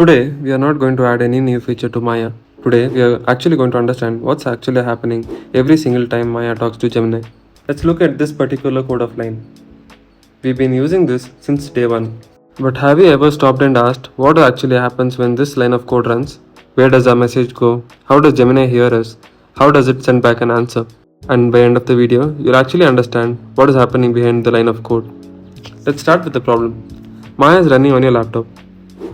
Today, we are not going to add any new feature to Maya. Today, we are actually going to understand what's actually happening every single time Maya talks to Gemini. Let's look at this particular code of line. We've been using this since day one. But have you ever stopped and asked what actually happens when this line of code runs? Where does our message go? How does Gemini hear us? How does it send back an answer? And by the end of the video, you'll actually understand what is happening behind the line of code. Let's start with the problem. Maya is running on your laptop.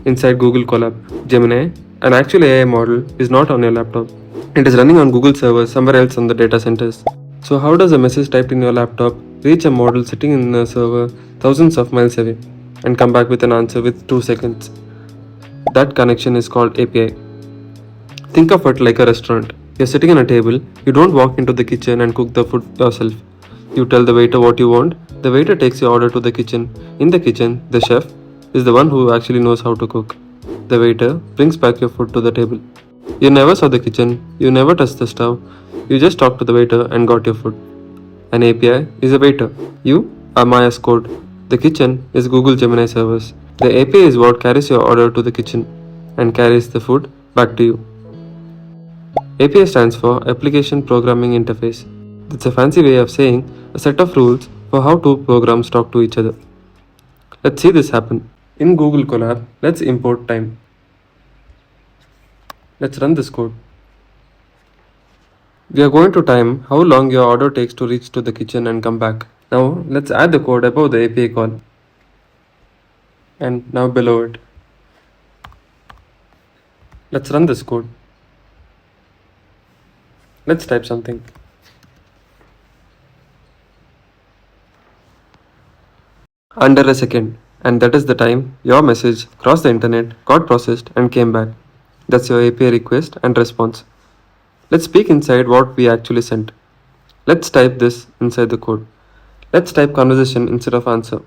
Inside Google Colab, Gemini, an actual AI model, is not on your laptop. It is running on Google servers somewhere else on the data centers. So how does a message typed in your laptop reach a model sitting in a server thousands of miles away and come back with an answer with 2 seconds? That connection is called API. Think of it like a restaurant. You're sitting on a table, you don't walk into the kitchen and cook the food yourself. You tell the waiter what you want, the waiter takes your order to the kitchen. In the kitchen, the chef is the one who actually knows how to cook. The waiter brings back your food to the table. You never saw the kitchen, you never touched the stove, you just talked to the waiter and got your food. An API is a waiter. You are Maya's code. The kitchen is Google Gemini servers. The API is what carries your order to the kitchen and carries the food back to you. API stands for Application Programming Interface. It's a fancy way of saying a set of rules for how two programs talk to each other. Let's see this happen. In Google Colab, let's import time. Let's run this code. We are going to time how long your order takes to reach to the kitchen and come back. Now let's add the code above the API call. And now below it. Let's run this code. Let's type something. Under a second. And that is the time your message crossed the internet, got processed and came back. That's your API request and response. Let's peek inside what we actually sent. Let's type this inside the code. Let's type conversation instead of answer.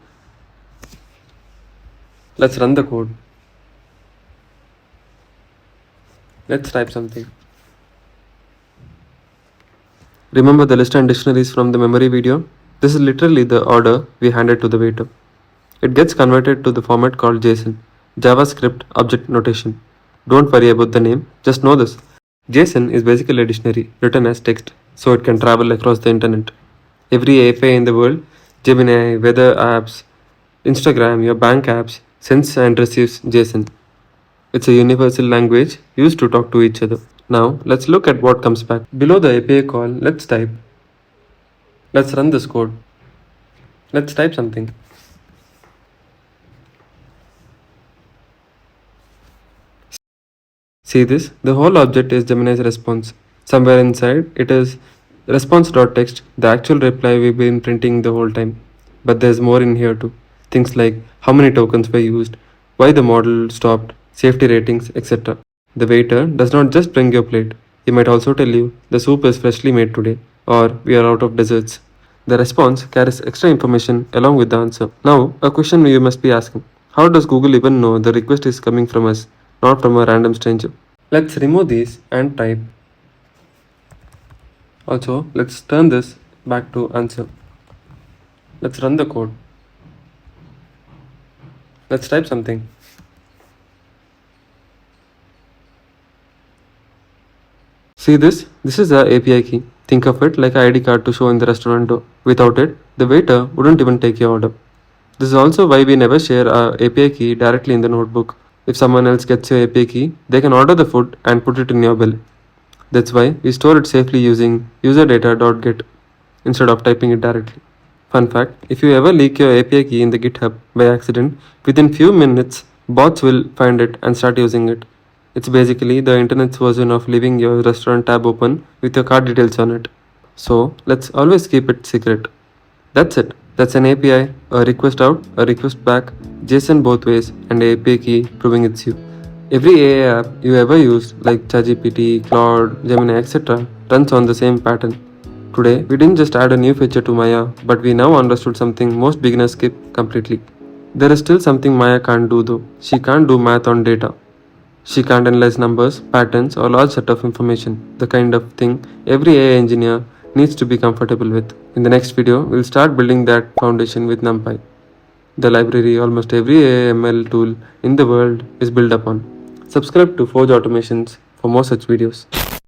Let's run the code. Let's type something. Remember the list and dictionaries from the memory video? This is literally the order we handed to the waiter. It gets converted to the format called JSON, JavaScript Object Notation. Don't worry about the name, just know this. JSON is basically a dictionary written as text, so it can travel across the internet. Every API in the world, Gemini, weather apps, Instagram, your bank apps, sends and receives JSON. It's a universal language used to talk to each other. Now, let's look at what comes back. Below the API call, let's type. Let's run this code. Let's type something. See this? The whole object is Gemini's response. Somewhere inside, it is response.txt, the actual reply we've been printing the whole time. But there's more in here too. Things like how many tokens were used, why the model stopped, safety ratings, etc. The waiter does not just bring your plate. He might also tell you the soup is freshly made today, or we are out of desserts. The response carries extra information along with the answer. Now, a question you must be asking. How does Google even know the request is coming from us, not from a random stranger? Let's remove these and type. Also, let's turn this back to answer. Let's run the code. Let's type something. See this? This is the API key. Think of it like an ID card to show in the restaurant door. Without it, the waiter wouldn't even take your order. This is also why we never share our API key directly in the notebook. If someone else gets your API key, they can order the food and put it in your bill. That's why we store it safely using userdata.get instead of typing it directly. Fun fact, if you ever leak your API key in the GitHub by accident, within few minutes, bots will find it and start using it. It's basically the internet's version of leaving your restaurant tab open with your card details on it. So let's always keep it secret. That's it. That's an API, a request out, a request back, JSON both ways, and a API key proving it's you. Every AI app you ever used, like ChatGPT, Claude, Gemini, etc., runs on the same pattern. Today, we didn't just add a new feature to Maya, but we now understood something most beginners skip completely. There is still something Maya can't do though. She can't do math on data. She can't analyze numbers, patterns, or large set of information, the kind of thing every AI engineer needs to be comfortable with. In the next video, we'll start building that foundation with NumPy, the library almost every AI ML tool in the world is built upon. Subscribe to Forge Automations for more such videos.